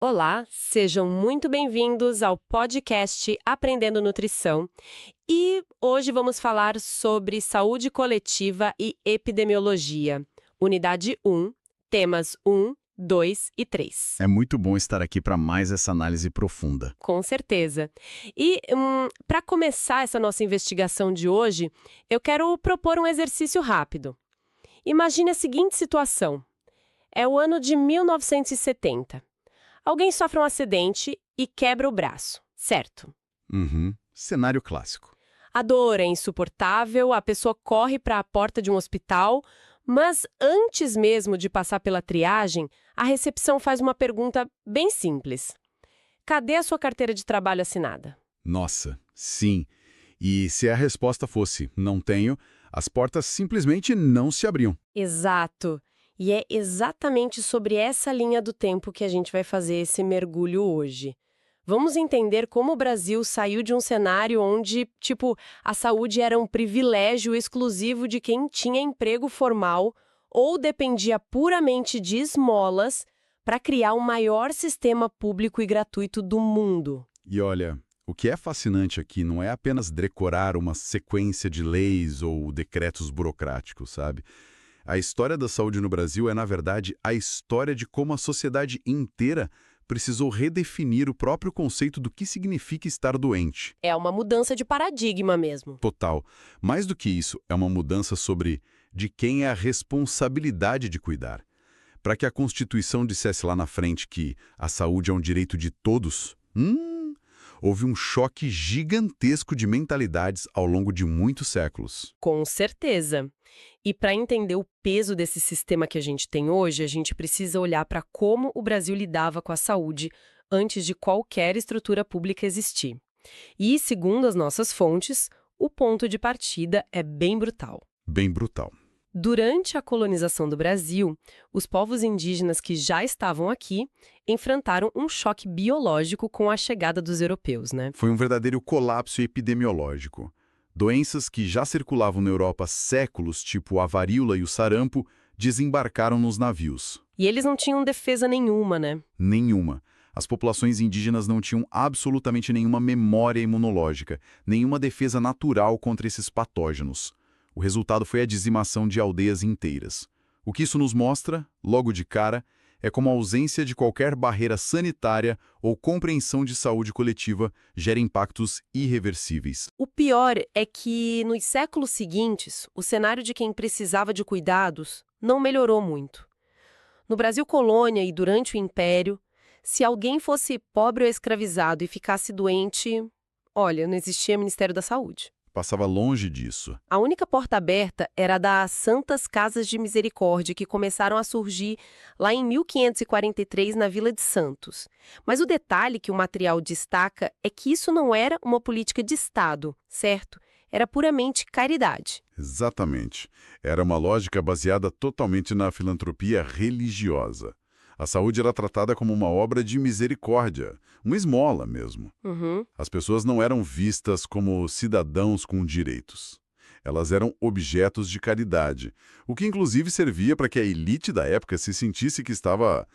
Olá, sejam muito bem-vindos ao podcast Aprendendo Nutrição. E hoje vamos falar sobre saúde coletiva e epidemiologia. Unidade 1, temas 1, 2 e 3. É muito bom estar aqui para mais essa análise profunda. Com certeza. E para começar essa nossa investigação de hoje, eu quero propor um exercício rápido. Imagine a seguinte situação. É o ano de 1970. Alguém sofre um acidente e quebra o braço, certo? Cenário clássico. A dor é insuportável, a pessoa corre para a porta de um hospital, mas antes mesmo de passar pela triagem, a recepção faz uma pergunta bem simples. Cadê a sua carteira de trabalho assinada? Nossa, sim. E se a resposta fosse não tenho, as portas simplesmente não se abriam. Exato. E é exatamente sobre essa linha do tempo que a gente vai fazer esse mergulho hoje. Vamos entender como o Brasil saiu de um cenário onde, a saúde era um privilégio exclusivo de quem tinha emprego formal ou dependia puramente de esmolas para criar o maior sistema público e gratuito do mundo. E olha, o que é fascinante aqui não é apenas decorar uma sequência de leis ou decretos burocráticos, sabe? A história da saúde no Brasil é, na verdade, a história de como a sociedade inteira precisou redefinir o próprio conceito do que significa estar doente. É uma mudança de paradigma mesmo. Total. Mais do que isso, é uma mudança sobre de quem é a responsabilidade de cuidar. Para que a Constituição dissesse lá na frente que a saúde é um direito de todos, houve um choque gigantesco de mentalidades ao longo de muitos séculos. Com certeza. E para entender o peso desse sistema que a gente tem hoje, a gente precisa olhar para como o Brasil lidava com a saúde antes de qualquer estrutura pública existir. E, segundo as nossas fontes, o ponto de partida é bem brutal. Bem brutal. Durante a colonização do Brasil, os povos indígenas que já estavam aqui enfrentaram um choque biológico com a chegada dos europeus, né? Foi um verdadeiro colapso epidemiológico. Doenças que já circulavam na Europa há séculos, tipo a varíola e o sarampo, desembarcaram nos navios. E eles não tinham defesa nenhuma, né? Nenhuma. As populações indígenas não tinham absolutamente nenhuma memória imunológica, nenhuma defesa natural contra esses patógenos. O resultado foi a dizimação de aldeias inteiras. O que isso nos mostra, logo de cara, é como a ausência de qualquer barreira sanitária ou compreensão de saúde coletiva gera impactos irreversíveis. O pior é que, nos séculos seguintes, o cenário de quem precisava de cuidados não melhorou muito. No Brasil colônia e durante o Império, se alguém fosse pobre ou escravizado e ficasse doente, olha, não existia Ministério da Saúde. Passava longe disso. A única porta aberta era a das Santas Casas de Misericórdia, que começaram a surgir lá em 1543 na Vila de Santos. Mas o detalhe que o material destaca é que isso não era uma política de Estado, certo? Era puramente caridade. Exatamente. Era uma lógica baseada totalmente na filantropia religiosa. A saúde era tratada como uma obra de misericórdia, uma esmola mesmo. As pessoas não eram vistas como cidadãos com direitos. Elas eram objetos de caridade, o que inclusive servia para que a elite da época se sentisse que estava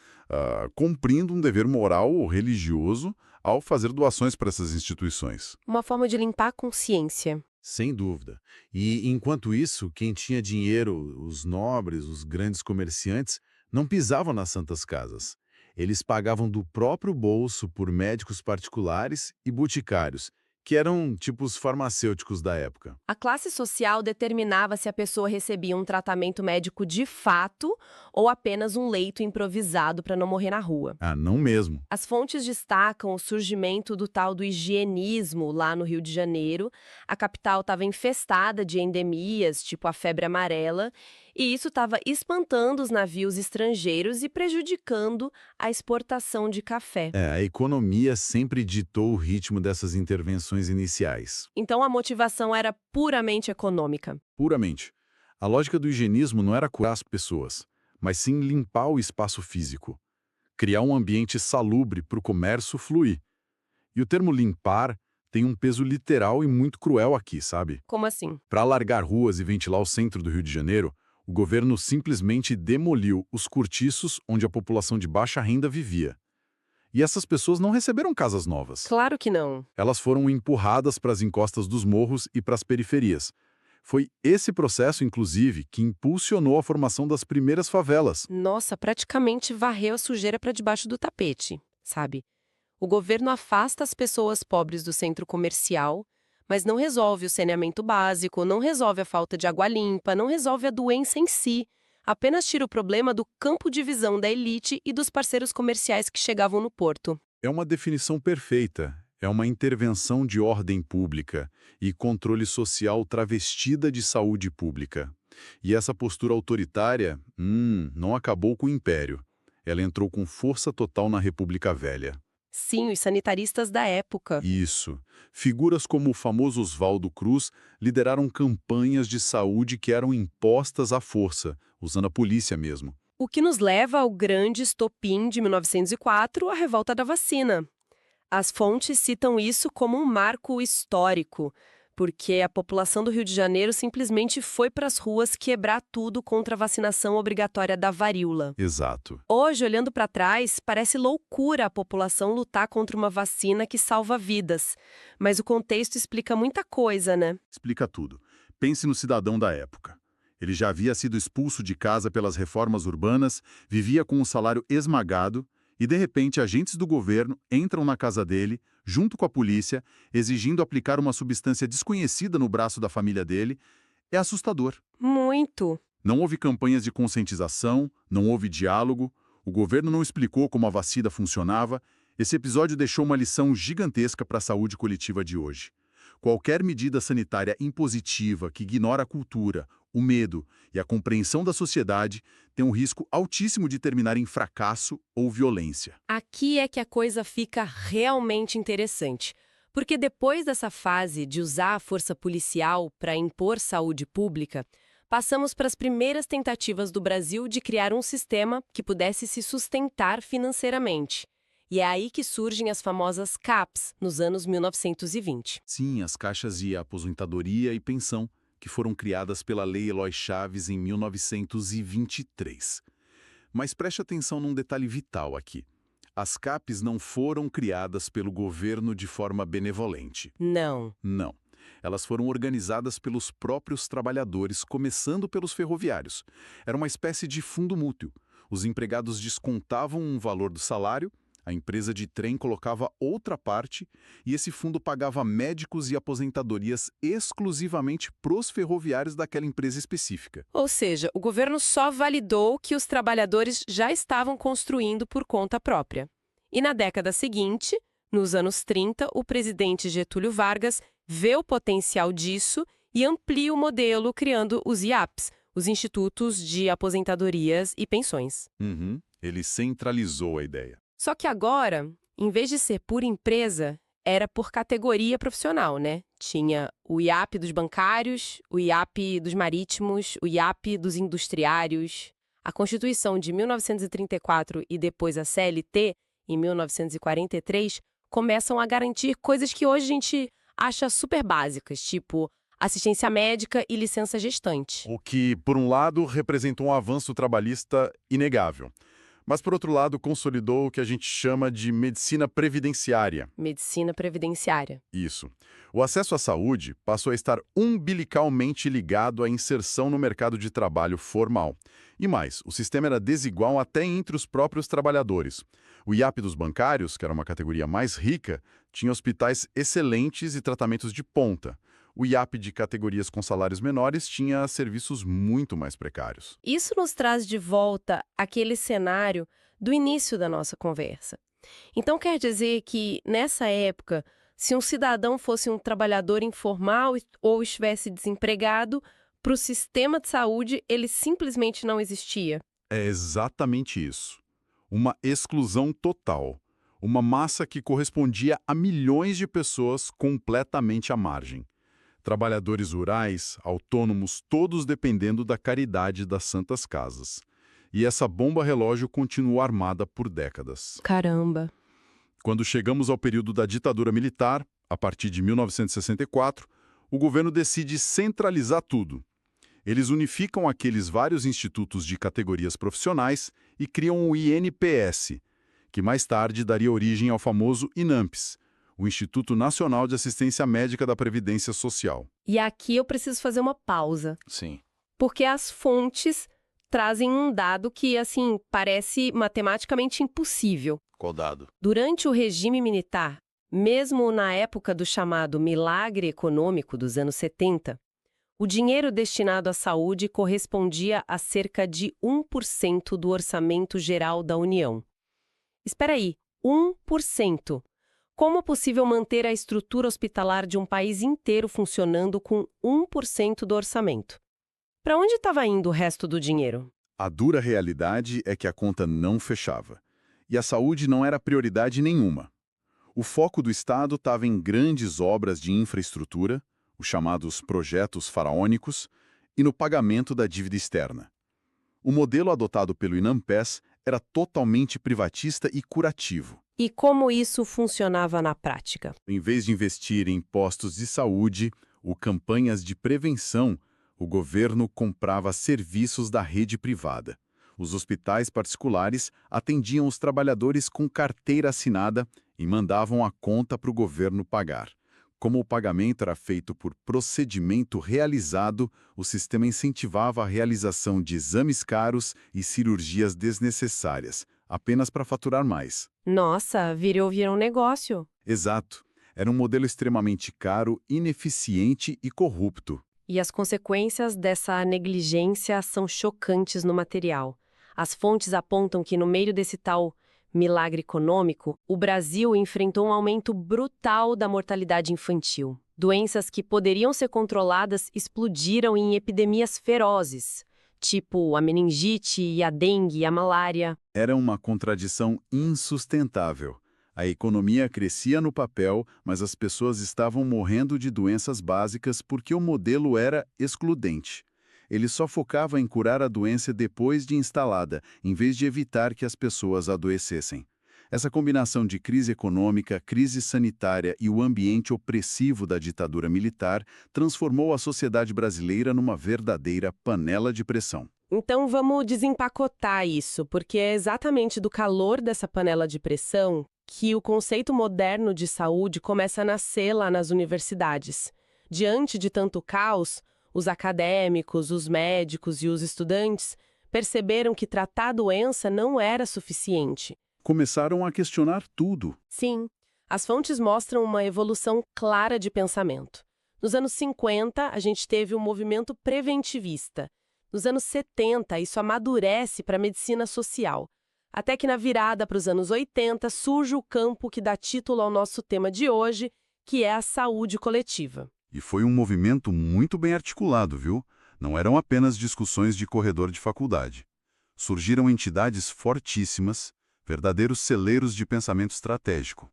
cumprindo um dever moral ou religioso ao fazer doações para essas instituições. Uma forma de limpar a consciência. Sem dúvida. E, enquanto isso, quem tinha dinheiro, os nobres, os grandes comerciantes, não pisavam nas santas casas. Eles pagavam do próprio bolso por médicos particulares e boticários, que eram tipos farmacêuticos da época. A classe social determinava se a pessoa recebia um tratamento médico de fato ou apenas um leito improvisado para não morrer na rua. Ah, não mesmo. As fontes destacam o surgimento do tal do higienismo lá no Rio de Janeiro. A capital estava infestada de endemias, tipo a febre amarela, e isso estava espantando os navios estrangeiros e prejudicando a exportação de café. A economia sempre ditou o ritmo dessas intervenções iniciais. Então a motivação era puramente econômica. Puramente. A lógica do higienismo não era curar as pessoas, mas sim limpar o espaço físico. Criar um ambiente salubre para o comércio fluir. E o termo limpar tem um peso literal e muito cruel aqui, sabe? Como assim? Para alargar ruas e ventilar o centro do Rio de Janeiro, o governo simplesmente demoliu os cortiços onde a população de baixa renda vivia. E essas pessoas não receberam casas novas. Claro que não. Elas foram empurradas para as encostas dos morros e para as periferias. Foi esse processo, inclusive, que impulsionou a formação das primeiras favelas. Nossa, praticamente varreu a sujeira para debaixo do tapete, sabe? O governo afasta as pessoas pobres do centro comercial, mas não resolve o saneamento básico, não resolve a falta de água limpa, não resolve a doença em si. Apenas tira o problema do campo de visão da elite e dos parceiros comerciais que chegavam no porto. É uma definição perfeita. É uma intervenção de ordem pública e controle social travestida de saúde pública. E essa postura autoritária, não acabou com o Império. Ela entrou com força total na República Velha. Sim, os sanitaristas da época. Isso. Figuras como o famoso Oswaldo Cruz lideraram campanhas de saúde que eram impostas à força, usando a polícia mesmo. O que nos leva ao grande estopim de 1904, a revolta da vacina. As fontes citam isso como um marco histórico, porque a população do Rio de Janeiro simplesmente foi para as ruas quebrar tudo contra a vacinação obrigatória da varíola. Exato. Hoje, olhando para trás, parece loucura a população lutar contra uma vacina que salva vidas. Mas o contexto explica muita coisa, né? Explica tudo. Pense no cidadão da época. Ele já havia sido expulso de casa pelas reformas urbanas, vivia com um salário esmagado, e, de repente, agentes do governo entram na casa dele, junto com a polícia, exigindo aplicar uma substância desconhecida no braço da família dele. É assustador. Muito. Não houve campanhas de conscientização, não houve diálogo, o governo não explicou como a vacina funcionava. Esse episódio deixou uma lição gigantesca para a saúde coletiva de hoje. Qualquer medida sanitária impositiva que ignora a cultura, o medo e a compreensão da sociedade tem um risco altíssimo de terminar em fracasso ou violência. Aqui é que a coisa fica realmente interessante. Porque depois dessa fase de usar a força policial para impor saúde pública, passamos para as primeiras tentativas do Brasil de criar um sistema que pudesse se sustentar financeiramente. E é aí que surgem as famosas CAPs, nos anos 1920. Sim, as caixas de aposentadoria e pensão, que foram criadas pela Lei Eloy Chaves em 1923. Mas preste atenção num detalhe vital aqui. As CAPs não foram criadas pelo governo de forma benevolente. Não. Não. Elas foram organizadas pelos próprios trabalhadores, começando pelos ferroviários. Era uma espécie de fundo mútuo. Os empregados descontavam um valor do salário, a empresa de trem colocava outra parte e esse fundo pagava médicos e aposentadorias exclusivamente pros ferroviários daquela empresa específica. Ou seja, o governo só validou o que os trabalhadores já estavam construindo por conta própria. E na década seguinte, nos anos 30, o presidente Getúlio Vargas vê o potencial disso e amplia o modelo criando os IAPs, os Institutos de Aposentadorias e Pensões. Ele centralizou a ideia. Só que agora, em vez de ser por empresa, era por categoria profissional, né? Tinha o IAP dos bancários, o IAP dos marítimos, o IAP dos industriários. A Constituição de 1934 e depois a CLT, em 1943, começam a garantir coisas que hoje a gente acha super básicas, tipo assistência médica e licença gestante. O que, por um lado, representou um avanço trabalhista inegável. Mas, por outro lado, consolidou o que a gente chama de medicina previdenciária. Medicina previdenciária. Isso. O acesso à saúde passou a estar umbilicalmente ligado à inserção no mercado de trabalho formal. E mais, o sistema era desigual até entre os próprios trabalhadores. O IAP dos bancários, que era uma categoria mais rica, tinha hospitais excelentes e tratamentos de ponta. O IAP de categorias com salários menores tinha serviços muito mais precários. Isso nos traz de volta aquele cenário do início da nossa conversa. Então quer dizer que, nessa época, se um cidadão fosse um trabalhador informal ou estivesse desempregado, para o sistema de saúde ele simplesmente não existia? É exatamente isso. Uma exclusão total. Uma massa que correspondia a milhões de pessoas completamente à margem. Trabalhadores rurais, autônomos, todos dependendo da caridade das santas casas. E essa bomba relógio continuou armada por décadas. Caramba! Quando chegamos ao período da ditadura militar, a partir de 1964, o governo decide centralizar tudo. Eles unificam aqueles vários institutos de categorias profissionais e criam o INPS, que mais tarde daria origem ao famoso INAMPS, o Instituto Nacional de Assistência Médica da Previdência Social. E aqui eu preciso fazer uma pausa. Sim. Porque as fontes trazem um dado que, assim, parece matematicamente impossível. Qual dado? Durante o regime militar, mesmo na época do chamado milagre econômico dos anos 70, o dinheiro destinado à saúde correspondia a cerca de 1% do orçamento geral da União. Espera aí, 1%. Como é possível manter a estrutura hospitalar de um país inteiro funcionando com 1% do orçamento? Para onde estava indo o resto do dinheiro? A dura realidade é que a conta não fechava. E a saúde não era prioridade nenhuma. O foco do Estado estava em grandes obras de infraestrutura, os chamados projetos faraônicos, e no pagamento da dívida externa. O modelo adotado pelo INAMPES era totalmente privatista e curativo. E como isso funcionava na prática? Em vez de investir em postos de saúde ou campanhas de prevenção, o governo comprava serviços da rede privada. Os hospitais particulares atendiam os trabalhadores com carteira assinada e mandavam a conta para o governo pagar. Como o pagamento era feito por procedimento realizado, o sistema incentivava a realização de exames caros e cirurgias desnecessárias, apenas para faturar mais. Nossa, virou um negócio. Exato. Era um modelo extremamente caro, ineficiente e corrupto. E as consequências dessa negligência são chocantes no material. As fontes apontam que, no meio desse tal milagre econômico, o Brasil enfrentou um aumento brutal da mortalidade infantil. Doenças que poderiam ser controladas explodiram em epidemias ferozes, tipo a meningite e a dengue e a malária. Era uma contradição insustentável. A economia crescia no papel, mas as pessoas estavam morrendo de doenças básicas porque o modelo era excludente. Ele só focava em curar a doença depois de instalada, em vez de evitar que as pessoas adoecessem. Essa combinação de crise econômica, crise sanitária e o ambiente opressivo da ditadura militar transformou a sociedade brasileira numa verdadeira panela de pressão. Então vamos desempacotar isso, porque é exatamente do calor dessa panela de pressão que o conceito moderno de saúde começa a nascer lá nas universidades. Diante de tanto caos, os acadêmicos, os médicos e os estudantes perceberam que tratar a doença não era suficiente. Começaram a questionar tudo. Sim, as fontes mostram uma evolução clara de pensamento. Nos anos 50, a gente teve um movimento preventivista. Nos anos 70, isso amadurece para a medicina social. Até que na virada para os anos 80, surge o campo que dá título ao nosso tema de hoje, que é a saúde coletiva. E foi um movimento muito bem articulado, viu? Não eram apenas discussões de corredor de faculdade. Surgiram entidades fortíssimas, verdadeiros celeiros de pensamento estratégico.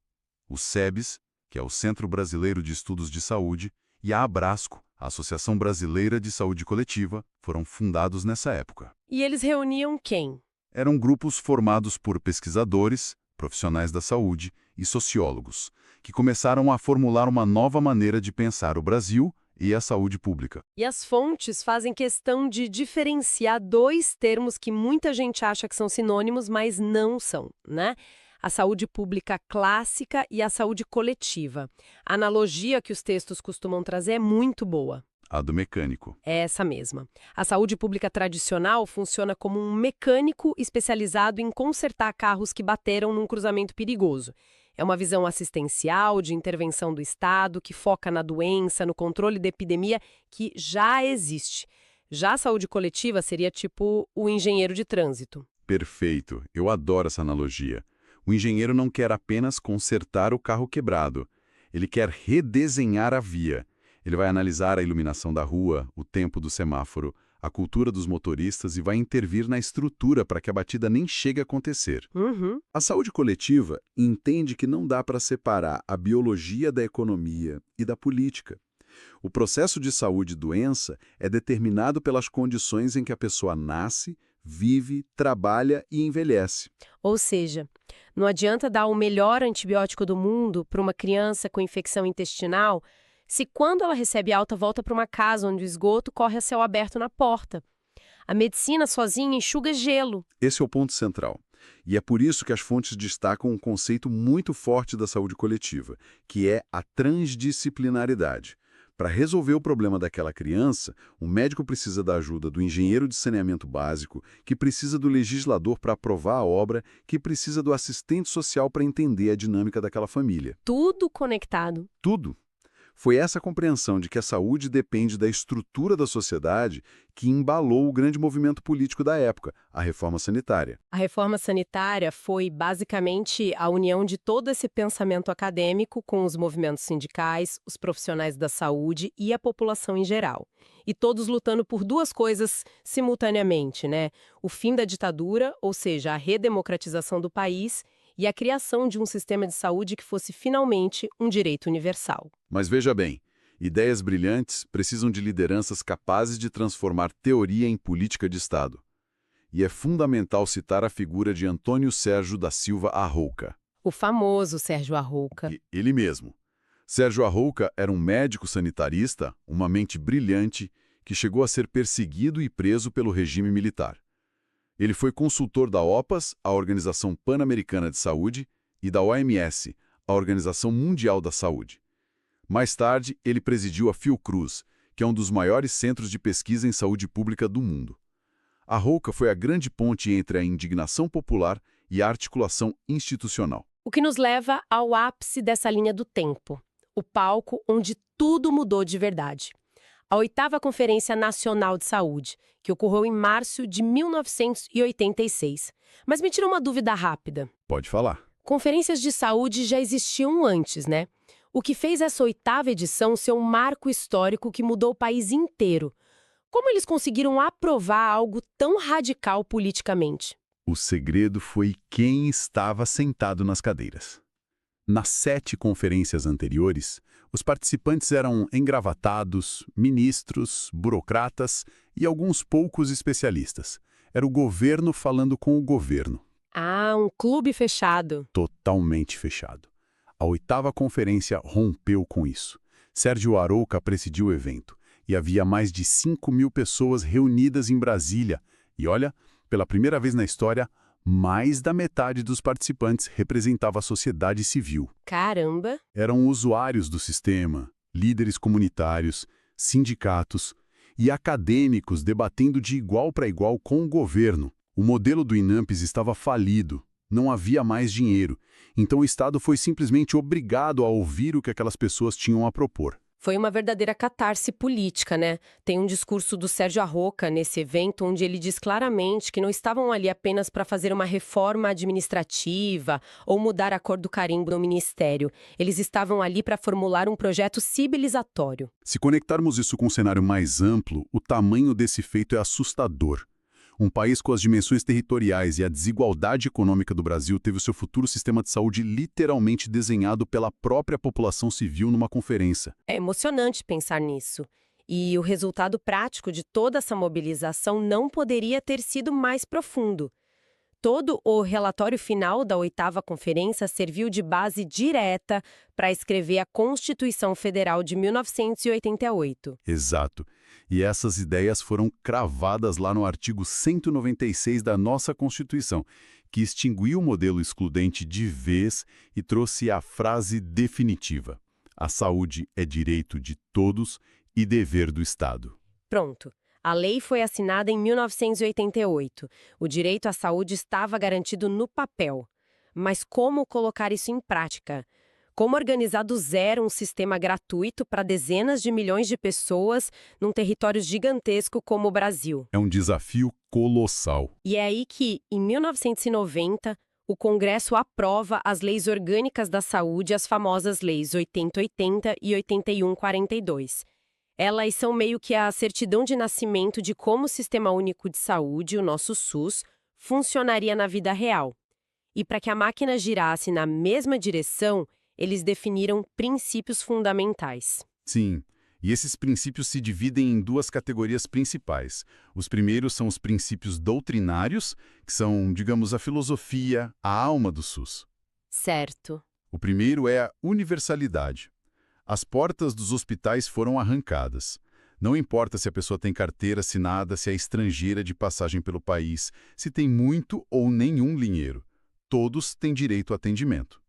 O SEBS, que é o Centro Brasileiro de Estudos de Saúde, e a Abrasco, a Associação Brasileira de Saúde Coletiva, foram fundados nessa época. E eles reuniam quem? Eram grupos formados por pesquisadores, profissionais da saúde e sociólogos, que começaram a formular uma nova maneira de pensar o Brasil e a saúde pública. E as fontes fazem questão de diferenciar dois termos que muita gente acha que são sinônimos, mas não são, né? A saúde pública clássica e a saúde coletiva. A analogia que os textos costumam trazer é muito boa. A do mecânico. É essa mesma. A saúde pública tradicional funciona como um mecânico especializado em consertar carros que bateram num cruzamento perigoso. É uma visão assistencial, de intervenção do Estado, que foca na doença, no controle da epidemia, que já existe. Já a saúde coletiva seria tipo o engenheiro de trânsito. Perfeito. Eu adoro essa analogia. O engenheiro não quer apenas consertar o carro quebrado. Ele quer redesenhar a via. Ele vai analisar a iluminação da rua, o tempo do semáforo, a cultura dos motoristas e vai intervir na estrutura para que a batida nem chegue a acontecer. A saúde coletiva entende que não dá para separar a biologia da economia e da política. O processo de saúde e doença é determinado pelas condições em que a pessoa nasce, vive, trabalha e envelhece. Ou seja, não adianta dar o melhor antibiótico do mundo para uma criança com infecção intestinal se quando ela recebe alta volta para uma casa onde o esgoto corre a céu aberto na porta. A medicina sozinha enxuga gelo. Esse é o ponto central. E é por isso que as fontes destacam um conceito muito forte da saúde coletiva, que é a transdisciplinaridade. Para resolver o problema daquela criança, o médico precisa da ajuda do engenheiro de saneamento básico, que precisa do legislador para aprovar a obra, que precisa do assistente social para entender a dinâmica daquela família. Tudo conectado. Tudo. Foi essa compreensão de que a saúde depende da estrutura da sociedade que embalou o grande movimento político da época, a reforma sanitária. A reforma sanitária foi basicamente a união de todo esse pensamento acadêmico com os movimentos sindicais, os profissionais da saúde e a população em geral. E todos lutando por duas coisas simultaneamente, né? O fim da ditadura, ou seja, a redemocratização do país, e a criação de um sistema de saúde que fosse finalmente um direito universal. Mas veja bem, ideias brilhantes precisam de lideranças capazes de transformar teoria em política de Estado. E é fundamental citar a figura de Antônio Sérgio da Silva Arrouca. O famoso Sérgio Arrouca. Ele mesmo. Sérgio Arrouca era um médico sanitarista, uma mente brilhante, que chegou a ser perseguido e preso pelo regime militar. Ele foi consultor da OPAS, a Organização Pan-Americana de Saúde, e da OMS, a Organização Mundial da Saúde. Mais tarde, ele presidiu a Fiocruz, que é um dos maiores centros de pesquisa em saúde pública do mundo. Arrouca foi a grande ponte entre a indignação popular e a articulação institucional. O que nos leva ao ápice dessa linha do tempo, o palco onde tudo mudou de verdade. A 8ª Conferência Nacional de Saúde, que ocorreu em março de 1986. Mas me tira uma dúvida rápida. Pode falar. Conferências de saúde já existiam antes, né? O que fez essa 8ª edição ser um marco histórico que mudou o país inteiro? Como eles conseguiram aprovar algo tão radical politicamente? O segredo foi quem estava sentado nas cadeiras. Nas 7 conferências anteriores, os participantes eram engravatados, ministros, burocratas e alguns poucos especialistas. Era o governo falando com o governo. Ah, um clube fechado. Totalmente fechado. A 8ª conferência rompeu com isso. Sérgio Arrouca presidiu o evento e havia mais de 5.000 pessoas reunidas em Brasília. E olha, pela primeira vez na história, mais da metade dos participantes representava a sociedade civil. Caramba! Eram usuários do sistema, líderes comunitários, sindicatos e acadêmicos debatendo de igual para igual com o governo. O modelo do INAMPS estava falido, não havia mais dinheiro, então o Estado foi simplesmente obrigado a ouvir o que aquelas pessoas tinham a propor. Foi uma verdadeira catarse política, né? Tem um discurso do Sérgio Arrouca nesse evento onde ele diz claramente que não estavam ali apenas para fazer uma reforma administrativa ou mudar a cor do carimbo no ministério. Eles estavam ali para formular um projeto civilizatório. Se conectarmos isso com um cenário mais amplo, o tamanho desse feito é assustador. Um país com as dimensões territoriais e a desigualdade econômica do Brasil teve o seu futuro sistema de saúde literalmente desenhado pela própria população civil numa conferência. É emocionante pensar nisso. E o resultado prático de toda essa mobilização não poderia ter sido mais profundo. Todo o relatório final da 8ª Conferência serviu de base direta para escrever a Constituição Federal de 1988. Exato. E essas ideias foram cravadas lá no artigo 196 da nossa Constituição, que extinguiu o modelo excludente de vez e trouxe a frase definitiva: a saúde é direito de todos e dever do Estado. Pronto. A lei foi assinada em 1988. O direito à saúde estava garantido no papel. Mas como colocar isso em prática? Como organizar do zero um sistema gratuito para dezenas de milhões de pessoas num território gigantesco como o Brasil? É um desafio colossal. E é aí que, em 1990, o Congresso aprova as Leis Orgânicas da Saúde, as famosas Leis 8080 e 8142. Elas são meio que a certidão de nascimento de como o Sistema Único de Saúde, o nosso SUS, funcionaria na vida real. E para que a máquina girasse na mesma direção, eles definiram princípios fundamentais. Sim, e esses princípios se dividem em 2 categorias principais. Os primeiros são os princípios doutrinários, que são, digamos, a filosofia, a alma do SUS. Certo. O primeiro é a universalidade. As portas dos hospitais foram arrancadas. Não importa se a pessoa tem carteira assinada, se é estrangeira de passagem pelo país, se tem muito ou nenhum dinheiro. Todos têm direito ao atendimento.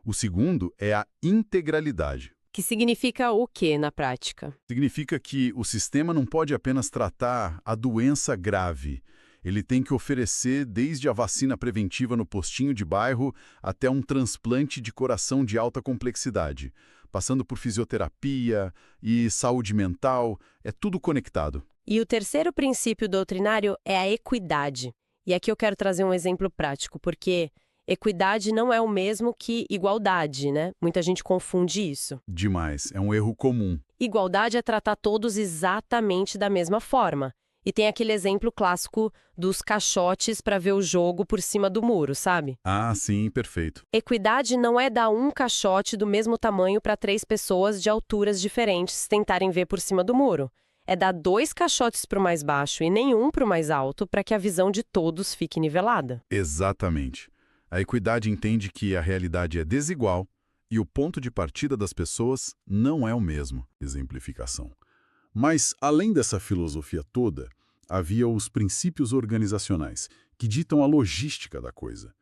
O segundo é a integralidade. Que significa o quê na prática? Significa que o sistema não pode apenas tratar a doença grave. Ele tem que oferecer desde a vacina preventiva no postinho de bairro até um transplante de coração de alta complexidade, passando por fisioterapia e saúde mental, é tudo conectado. E o terceiro princípio doutrinário é a equidade. E aqui eu quero trazer um exemplo prático, porque equidade não é o mesmo que igualdade, né? Muita gente confunde isso. Demais, é um erro comum. Igualdade é tratar todos exatamente da mesma forma. E tem aquele exemplo clássico dos caixotes para ver o jogo por cima do muro, sabe? Ah, sim, perfeito. Equidade não é dar um caixote do mesmo tamanho para 3 pessoas de alturas diferentes tentarem ver por cima do muro. É dar 2 caixotes para o mais baixo e nenhum para o mais alto para que a visão de todos fique nivelada. Exatamente. A equidade entende que a realidade é desigual e o ponto de partida das pessoas não é o mesmo. Exemplificação. Mas, além dessa filosofia toda, havia os princípios organizacionais, que ditam a logística da coisa.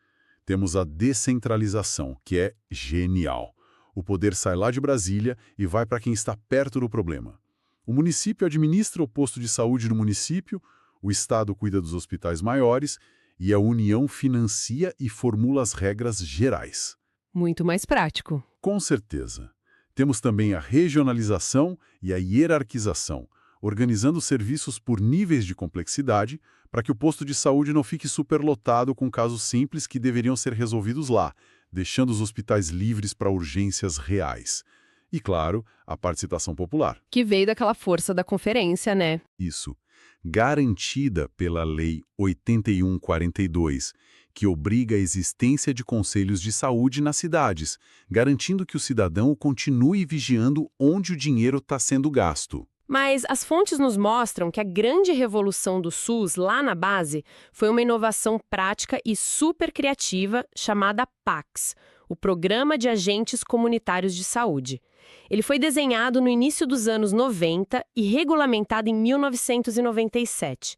Temos a descentralização, que é genial. O poder sai lá de Brasília e vai para quem está perto do problema. O município administra o posto de saúde no município, o Estado cuida dos hospitais maiores e a União financia e formula as regras gerais. Muito mais prático. Com certeza. Temos também a regionalização e a hierarquização, organizando serviços por níveis de complexidade para que o posto de saúde não fique superlotado com casos simples que deveriam ser resolvidos lá, deixando os hospitais livres para urgências reais. E, claro, a participação popular. Que veio daquela força da conferência, né? Isso. Garantida pela Lei 8142, que obriga a existência de conselhos de saúde nas cidades, garantindo que o cidadão continue vigiando onde o dinheiro está sendo gasto. Mas as fontes nos mostram que a grande revolução do SUS, lá na base, foi uma inovação prática e super criativa chamada PACS, o Programa de Agentes Comunitários de Saúde. Ele foi desenhado no início dos anos 90 e regulamentado em 1997.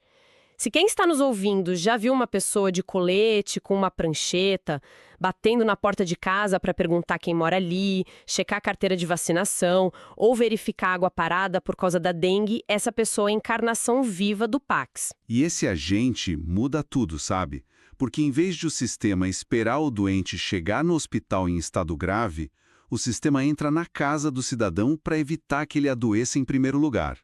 Se quem está nos ouvindo já viu uma pessoa de colete, com uma prancheta, batendo na porta de casa para perguntar quem mora ali, checar a carteira de vacinação ou verificar água parada por causa da dengue, essa pessoa é a encarnação viva do PACS. E esse agente muda tudo, sabe? Porque em vez de o sistema esperar o doente chegar no hospital em estado grave, o sistema entra na casa do cidadão para evitar que ele adoeça em primeiro lugar.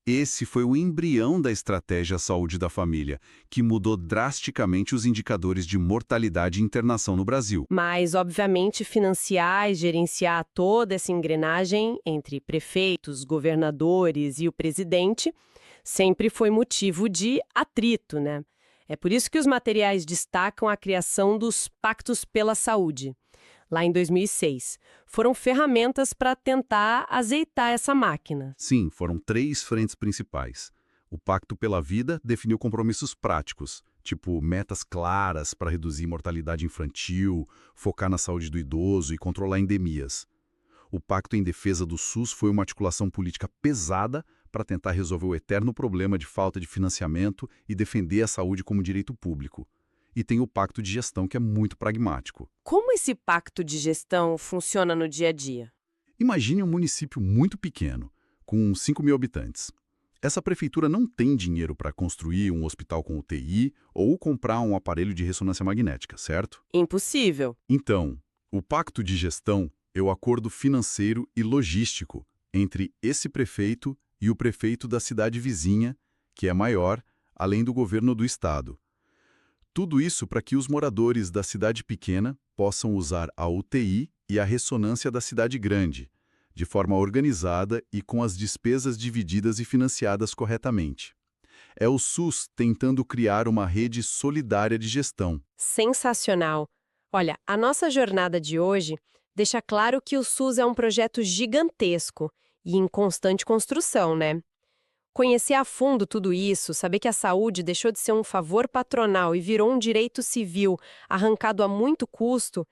Esse foi o embrião da estratégia Saúde da Família, que mudou drasticamente os indicadores de mortalidade e internação no Brasil. Mas, obviamente, financiar e gerenciar toda essa engrenagem entre prefeitos, governadores e o presidente sempre foi motivo de atrito, né? É por isso que os materiais destacam a criação dos Pactos pela Saúde. Lá em 2006. Foram ferramentas para tentar azeitar essa máquina. Sim, foram 3 frentes principais. O Pacto pela Vida definiu compromissos práticos, tipo metas claras para reduzir mortalidade infantil, focar na saúde do idoso e controlar endemias. O Pacto em Defesa do SUS foi uma articulação política pesada para tentar resolver o eterno problema de falta de financiamento e defender a saúde como direito público. E tem o Pacto de Gestão, que é muito pragmático. Como esse pacto de gestão funciona no dia a dia? Imagine um município muito pequeno, com 5.000 habitantes. Essa prefeitura não tem dinheiro para construir um hospital com UTI ou comprar um aparelho de ressonância magnética, certo? Impossível. Então, o Pacto de Gestão é o acordo financeiro e logístico entre esse prefeito e o prefeito da cidade vizinha, que é maior, além do governo do estado. Tudo isso para que os moradores da cidade pequena possam usar a UTI e a ressonância da cidade grande, de forma organizada e com as despesas divididas e financiadas corretamente. É o SUS tentando criar uma rede solidária de gestão. Sensacional! Olha, a nossa jornada de hoje deixa claro que o SUS é um projeto gigantesco e em constante construção, né? Conhecer a fundo tudo isso, saber que a saúde deixou de ser um favor patronal e virou um direito civil arrancado a muito custo,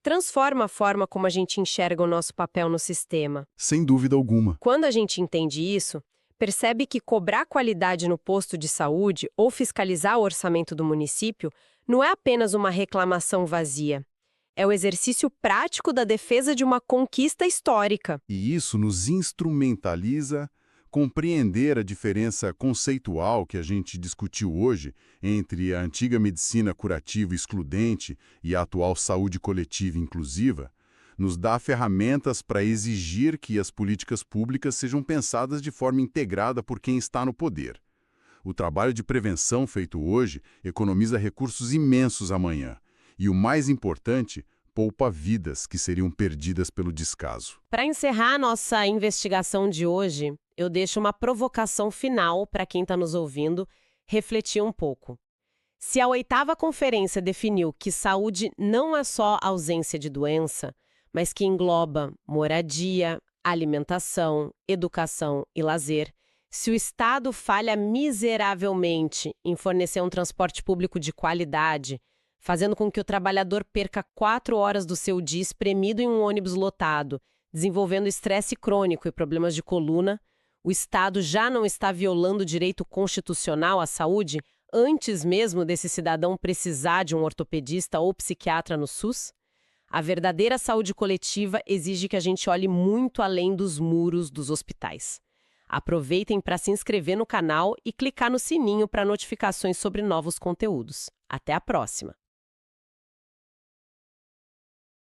transforma a forma como a gente enxerga o nosso papel no sistema. Sem dúvida alguma. Quando a gente entende isso, percebe que cobrar qualidade no posto de saúde ou fiscalizar o orçamento do município não é apenas uma reclamação vazia. É o exercício prático da defesa de uma conquista histórica. E isso nos instrumentaliza compreender a diferença conceitual que a gente discutiu hoje entre a antiga medicina curativa excludente e a atual saúde coletiva inclusiva, nos dá ferramentas para exigir que as políticas públicas sejam pensadas de forma integrada por quem está no poder. O trabalho de prevenção feito hoje economiza recursos imensos amanhã. E o mais importante, poupa vidas que seriam perdidas pelo descaso. Para encerrar a nossa investigação de hoje, eu deixo uma provocação final para quem está nos ouvindo refletir um pouco. Se a 8ª conferência definiu que saúde não é só ausência de doença, mas que engloba moradia, alimentação, educação e lazer, se o Estado falha miseravelmente em fornecer um transporte público de qualidade, fazendo com que o trabalhador perca 4 horas do seu dia espremido em um ônibus lotado, desenvolvendo estresse crônico e problemas de coluna, o Estado já não está violando o direito constitucional à saúde antes mesmo desse cidadão precisar de um ortopedista ou psiquiatra no SUS? A verdadeira saúde coletiva exige que a gente olhe muito além dos muros dos hospitais. Aproveitem para se inscrever no canal e clicar no sininho para notificações sobre novos conteúdos. Até a próxima!